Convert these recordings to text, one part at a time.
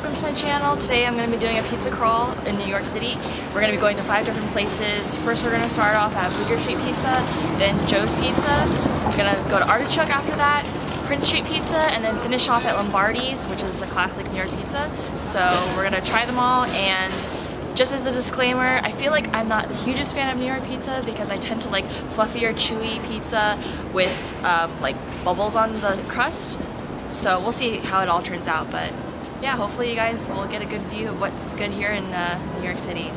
welcome to my channel. Today I'm going to be doing a pizza crawl in New York City. We're going to be going to 5 different places. First we're going to start off at Bleecker Street Pizza, then Joe's Pizza. We're going to go to Artichoke after that, Prince Street Pizza, and then finish off at Lombardi's, which is the classic New York pizza. So we're going to try them all, and just as a disclaimer, I feel like I'm not the hugest fan of New York pizza because I tend to like fluffier, chewy pizza with like bubbles on the crust. So we'll see how it all turns out, but yeah, hopefully you guys will get a good view of what's good here in New York City.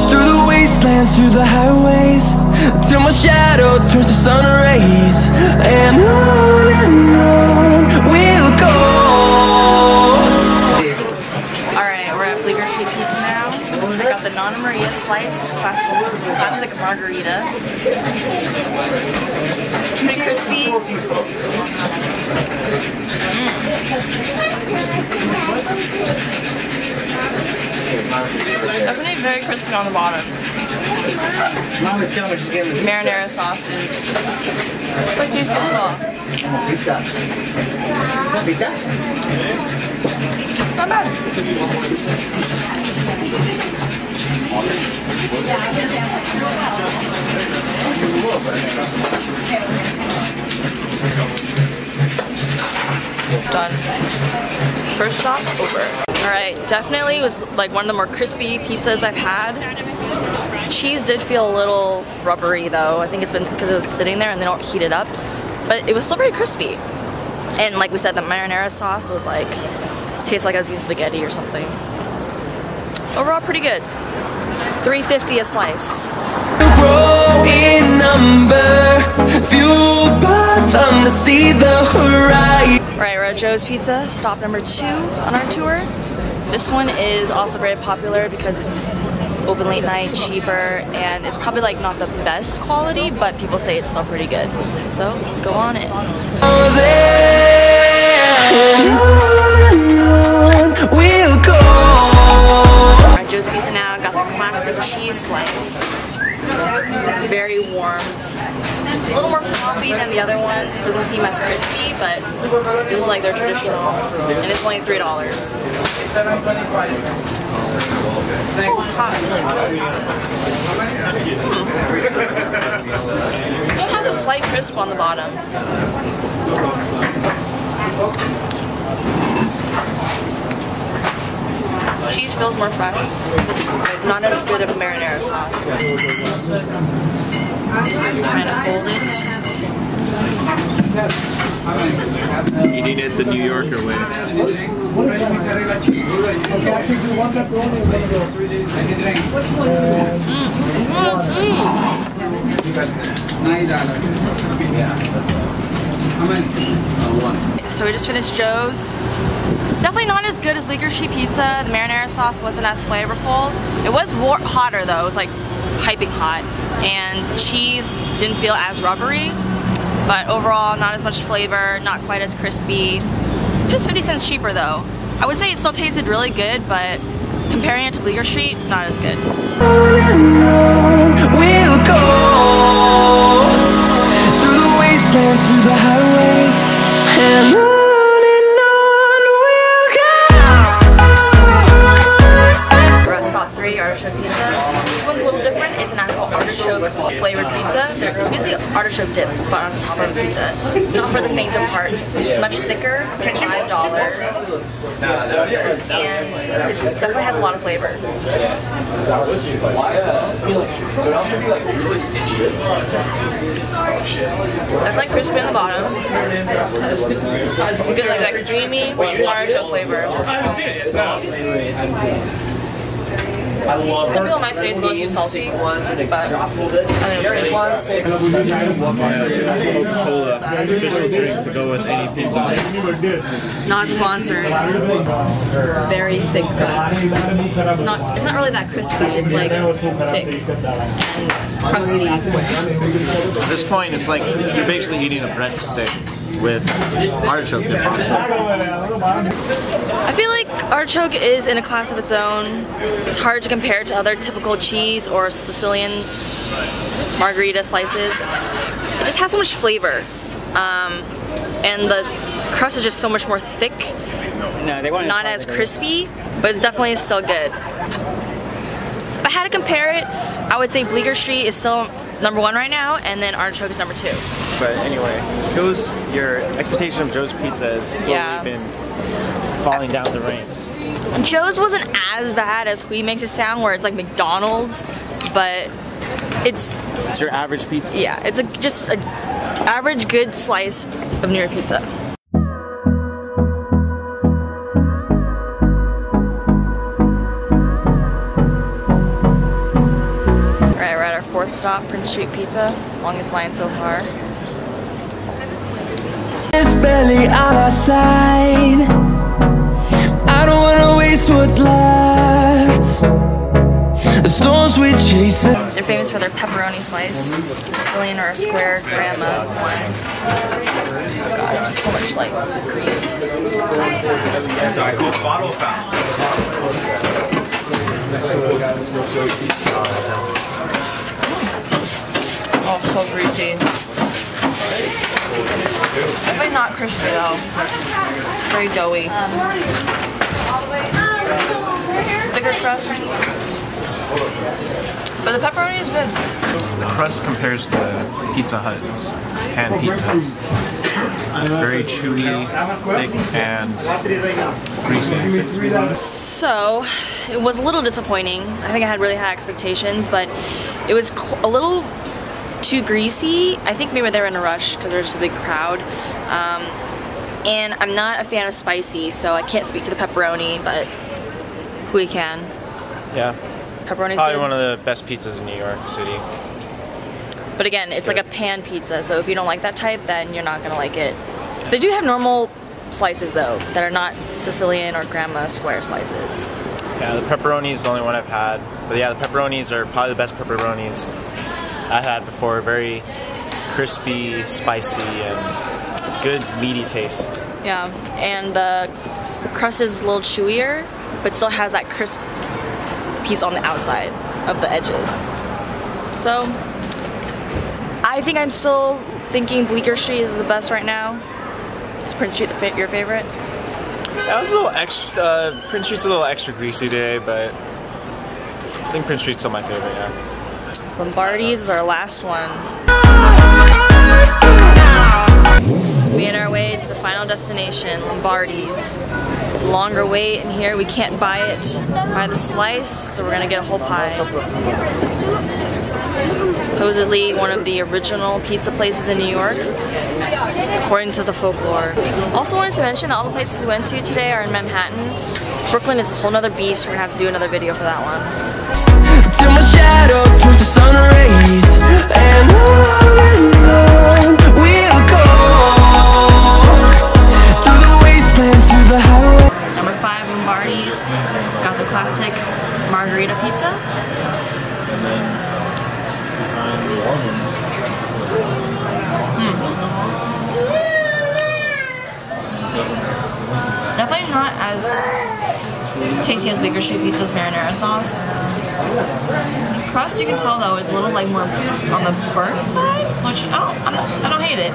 Through the wastelands, through the highways, till my shadow turns to sun rays, and on we'll go. Alright, we're at Bleecker Street Pizza now. I got the Nonna Maria slice, classic margarita. It's pretty crispy. Definitely very crispy on the bottom. Marinara sauce is quite tasty as well. Not bad. Done. First stop over. Alright, definitely was like one of the more crispy pizzas I've had. Cheese did feel a little rubbery though. I think it's been because it was sitting there and they don't heat it up. But it was still very crispy. And like we said, the marinara sauce was like, tastes like I was eating spaghetti or something. Overall, pretty good. $3.50 a slice. Right, we're at Joe's Pizza, stop number 2 on our tour. This one is also very popular because it's open late night, cheaper, and it's probably like not the best quality, but people say it's still pretty good. So let's go on in. We'll go. We're at Joe's Pizza now, got the classic cheese slice. Very warm. A little more floppy than the other one. Doesn't seem as crispy, but this is like their traditional, and it's only $3. It still has a slight crisp on the bottom. Cheese feels more fresh. Not as good of a marinara sauce. I'm trying to fold it. Eating it the New Yorker way. So we just finished Joe's. Definitely not as good as Bleecker Street Pizza. The marinara sauce wasn't as flavorful. It was hotter though. It was like piping hot. And the cheese didn't feel as rubbery. But overall, not as much flavor, not quite as crispy. It was 50 cents cheaper though. I would say it still tasted really good, but comparing it to Bleecker Street, not as good. We'll go through the wastelands, through the highways, and on we'll go. We're at stop 3, Artichoke Pizza. This one's a little different. It's an actual artichoke flavored pizza. There's basically artichoke dip, but on top of the pizza. It's not for the faint of heart. It's much thicker. It's $5. And it definitely has a lot of flavor. Definitely crispy on the bottom. Good, like creamy artichoke flavor. I haven't seen it yet. Some people might say it's a little too salty, but I think it's Coca-Cola official drink to go with any pizza. not sponsored. Very thick crust. It's not really that crispy. It's like thick and crusty. At this point, it's like you're basically eating a breadstick with artichoke dip on it. I feel like artichoke is in a class of its own. It's hard to compare to other typical cheese or Sicilian margarita slices. It just has so much flavor. And the crust is just so much more thick No, they want not as crispy, but it's definitely still good. If I had to compare it, I would say Bleecker Street is still #1 right now, and then Artichoke is #2. But anyway, your expectation of Joe's Pizza has slowly been falling down the ranks. Joe's wasn't as bad as Hui makes it sound, where it's like McDonald's, but it's your average pizza. Yeah, it's just an average good slice of New York pizza. Alright, we're at our 4th stop, Prince Street Pizza. Longest line so far. It's barely on our side. I don't wanna waste what's left. The storms we chase. They're famous for their pepperoni slice, Sicilian or square grandma one. Oh god, there's so much like grease. Oh, so greasy. Definitely not crispy though. Very doughy. Thicker crust. But the pepperoni is good. The crust compares to Pizza Hut's pan pizza. Very chewy, thick, and greasy. So, it was a little disappointing. I think I had really high expectations, but it was a little too greasy. I think maybe they were in a rush because there was just a big crowd. And I'm not a fan of spicy, so I can't speak to the pepperoni, but we can. Yeah. Pepperoni's probably good. One of the best pizzas in New York City. But again, it's like a pan pizza, so if you don't like that type, then you're not gonna like it. They do have normal slices though, that are not Sicilian or grandma square slices. Yeah, the pepperoni is the only one I've had. But yeah, the pepperonis are probably the best pepperonis I've had before. Very crispy, spicy, and good meaty taste. Yeah, and the crust is a little chewier, but still has that crisp piece on the outside of the edges. So, I think I'm still thinking Bleecker Street is the best right now. Is Prince Street your favorite? That was a little extra, Prince Street's a little extra greasy today, but I think Prince Street's still my favorite, yeah. Lombardi's is our last one. We made our way to the final destination, Lombardi's. It's a longer wait in here. We can't buy it by the slice, so we're gonna get a whole pie. Supposedly one of the original pizza places in New York, according to the folklore. Also wanted to mention that all the places we went to today are in Manhattan. Brooklyn is a whole nother beast. We're gonna have to do another video for that one. Till my shadow turns to sun rays, and on we'll go through the wastelands, through the highway. Number 5, Lombardi's. Got the classic margarita pizza. Definitely not as tasty as Bleecker Street Pizza's marinara sauce. This crust, you can tell though, is a little like more on the burnt side, which I don't hate it.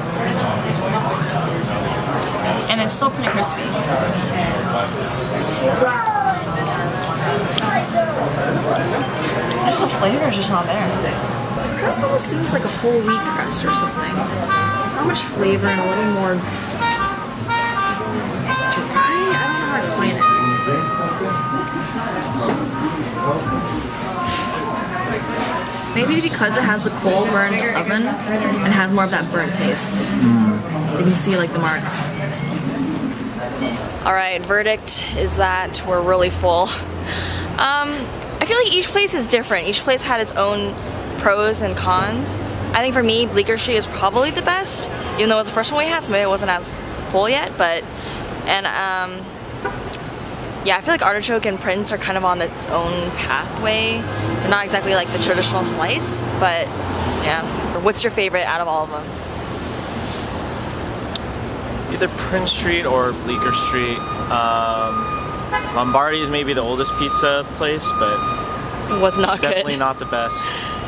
And it's still pretty crispy. There's a flavor just not there. The crust almost seems like a whole wheat crust or something. Not much flavor and a little more dry. I don't know how to explain it. Maybe because it has the coal burned oven and has more of that burnt taste. You can see like the marks. Alright, verdict is that we're really full. I feel like each place is different. Each place had its own pros and cons. I think for me, Bleecker Street is probably the best, even though it was the first one we had, so maybe it wasn't as full yet, but, and yeah, I feel like Artichoke and Prince are kind of on its own pathway. They're not exactly like the traditional slice, but yeah. What's your favorite out of all of them? Either Prince Street or Bleecker Street. Lombardi's maybe the oldest pizza place, but it was not good. Definitely not the best.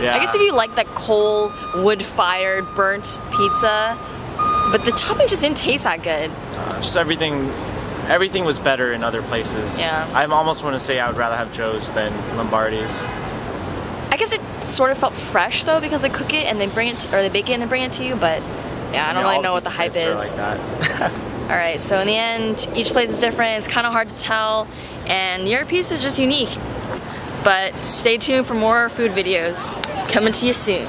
Yeah. I guess if you like that coal, wood-fired, burnt pizza, but the topping just didn't taste that good. Just everything everything was better in other places. Yeah. I almost want to say I would rather have Joe's than Lombardi's. I guess it sort of felt fresh though because they cook it and they bring it or they bake it and they bring it to you, but yeah, I don't really know what the hype is. Like that. Alright, so in the end, each place is different, it's kind of hard to tell, and your piece is just unique. But stay tuned for more food videos coming to you soon.